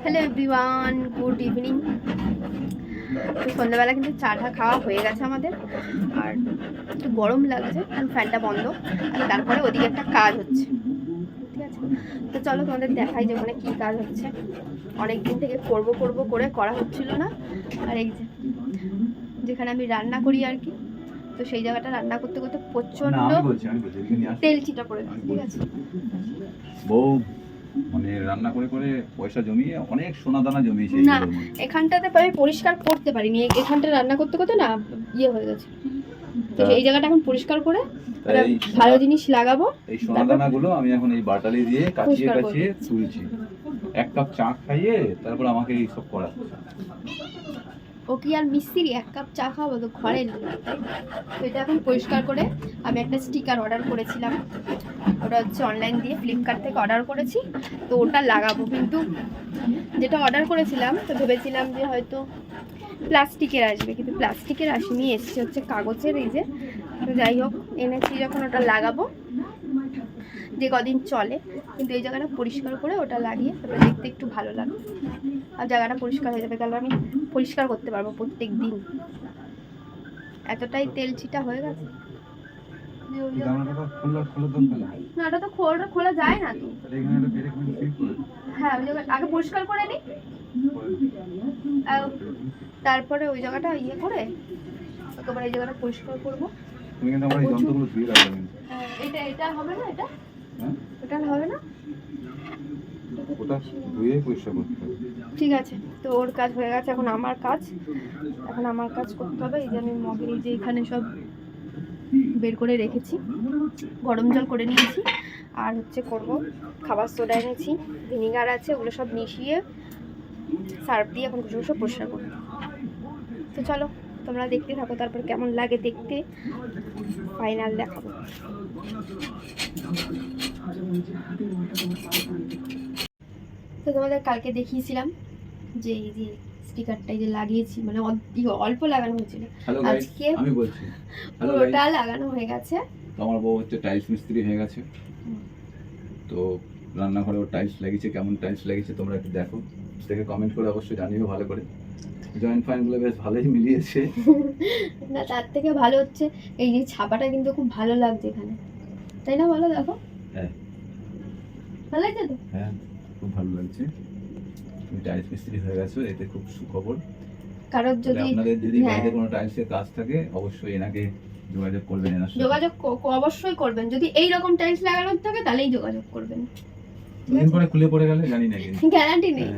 Hello everyone, good evening. তো সন্ধ্যাবেলা কিন্তু চাটা খাওয়া হয়ে গেছে আমাদের, আর একটু গরম লাগছে কারণ ফ্যানটা বন্ধ। আর তারপরে ওদিকে একটা কাজ হচ্ছে, ঠিক আছে? তো চলো তোমাদের দেখাই যে ওখানে কী কাজ হচ্ছে। অনেক দিন থেকে করব করে করা হচ্ছিল না। আর এই যে যেখানে আমি রান্না করি আর কি, তো সেই জায়গাটা রান্না করতে করতে প্রচণ্ড তেল চিটা পড়ে গেছে, ঠিক আছে? বউ মানে রান্না করে করে পয়সা জমিয়ে অনেক সোনা দানা জমিয়েছে। না, এখানটাতে আমি পরিষ্কার করতে পারিনি, এখানটা রান্না করতে করতে না ইয়ে হয়ে গেছে। তো এই জায়গাটা এখন পরিষ্কার করে ভালো জিনিস লাগাবো। এই সোনা দানাগুলো আমি এখন এই বাটালি দিয়ে কাচিয়ে কাচিয়ে তুলছি। এক কাপ চা খাইয়ে তারপর আমাকে এই সব করা। ও কি আর মিস্ত্রি, এক কাপ চা খাওয়াবো তো ঘরে নিয়ে। তো এটা এখন পরিষ্কার করে আমি একটা স্টিকার অর্ডার করেছিলাম, ওটা হচ্ছে অনলাইন দিয়ে ফ্লিপকার্ট থেকে অর্ডার করেছি। তো ওটা লাগাবো, কিন্তু যেটা অর্ডার করেছিলাম তো ভেবেছিলাম যে হয়তো প্লাস্টিকের আসবে, কিন্তু প্লাস্টিকের আসেনি, এসছে হচ্ছে কাগজের। এই যে তো যাই হোক এনেছি যখন ওটা লাগাবো, যে কদিন চলে। কিন্তু এই জায়গাটা পরিষ্কার করে ওটা লাগিয়ে তারপরে দেখতে একটু ভালো লাগবে, আর জায়গাটা পরিষ্কার হয়ে যাবে। তাহলে আমি পরিষ্কার করতে পারবো প্রত্যেক দিন। এতটাই তেল ছিটা হয়ে গেছে। না, ওটা তো খোলা যায় না তো। হ্যাঁ, ওই জায়গা আগে পরিষ্কার করে নিই, তারপরে ওই জায়গাটা ইয়ে করে একেবারে এই জায়গাটা পরিষ্কার করবো। এটা হবে না, এটা হবে না, ঠিক আছে? তো ওর কাজ হয়ে গেছে, এখন আমার কাজ করতে হবে। এই যে আমি মগের এই যে এখানে সব বের করে রেখেছি, গরম জল করে নিয়েছি, আর হচ্ছে করব খাবার সোডা এনেছি, ভিনিগার আছে, ওগুলো সব মিশিয়ে সার্ফ দিয়ে এখন ঘুষে ঘুষে পরিষ্কার করবো। তো চলো তোমরা দেখতে থাকো, তারপর কেমন লাগে দেখতে ফাইনাল দেখাবো। তো তোমাদের কালকে দেখিয়েছিলাম যে এই যে স্টিকারটা যে লাগিয়েছি, মানে অল্প লাগানো হয়েছিল, আজকে আমি বলছি পুরোটা লাগানো হয়ে গেছে। আমার বউ হচ্ছে টাইলস মিস্ত্রি হয়ে গেছে, তো রান্নাঘরে ও টাইলস লাগিয়েছে। কেমন টাইলস লাগিয়েছে তোমরা একটু দেখো, দেখে কমেন্ট করে অবশ্যই জানিও ভালো করে। জয়েন্ট ফাইনগুলো বেশ ভালোই মিলিয়েছে। না, তার থেকে ভালো হচ্ছে এই যে ছাপাটা কিন্তু খুব ভালো লাগছে এখানে, তাই না? বলো, দেখো। হ্যাঁ, ভালো লাগছে তো? হ্যাঁ, খুব ভালো লাগছে। তুমি টাইলস মিস্ত্রি হয়ে গেছো, এতে খুব সুখবর। কারণ আপনাদের যদি বাইরে কোনো টাইলসের কাজ থাকে অবশ্যই এনাকে যোগাযোগ করবেন। অবশ্যই করবেন। যদি এই রকম টাইলস লাগানোর থাকে তাহলেই যোগাযোগ করবেন। দুদিন পরে খুলে পড়ে গেলে জানি না, কিন্তু গ্যারান্টি নেই।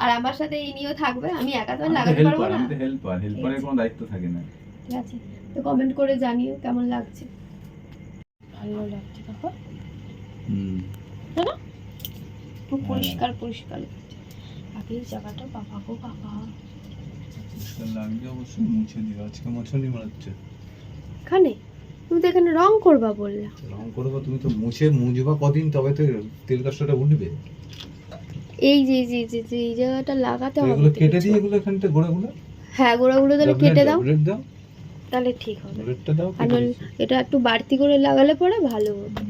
আর আমার সাথে ইনিও থাকবে, আমি একা তো লাগাতে পারবো না। আমি তো হেল্পারের কোনো দায়িত্ব থাকে না। ঠিক আছে, তো কমেন্ট করে জানিও কেমন লাগছে। ভালো লাগছে, দেখো। না, খুব পরিষ্কার লাগছে। আগে এই জায়গাটা বাবা গো বাবা, পরিষ্কার লাগছে। অবশ্যই মুছে দিও, আজকে মোছনি মনে হচ্ছে। এখানে তুমি তো এখানে রং করবা বললা। রং করবো, তুমি তো মুছবা কদিন, তবে তো তেল কাজটা উঠবে। এই যে এই জায়গাটা লাগাতে হবে। এগুলো কেটে দিই, এগুলো এখানটা গোড়াগুলো। হ্যাঁ, গোড়াগুলো তাহলে কেটে দাও, তাহলে ঠিক হবে। ব্লেডটা দাও, আর এটা একটু বাড়তি করে লাগালে পরে ভালো হবে।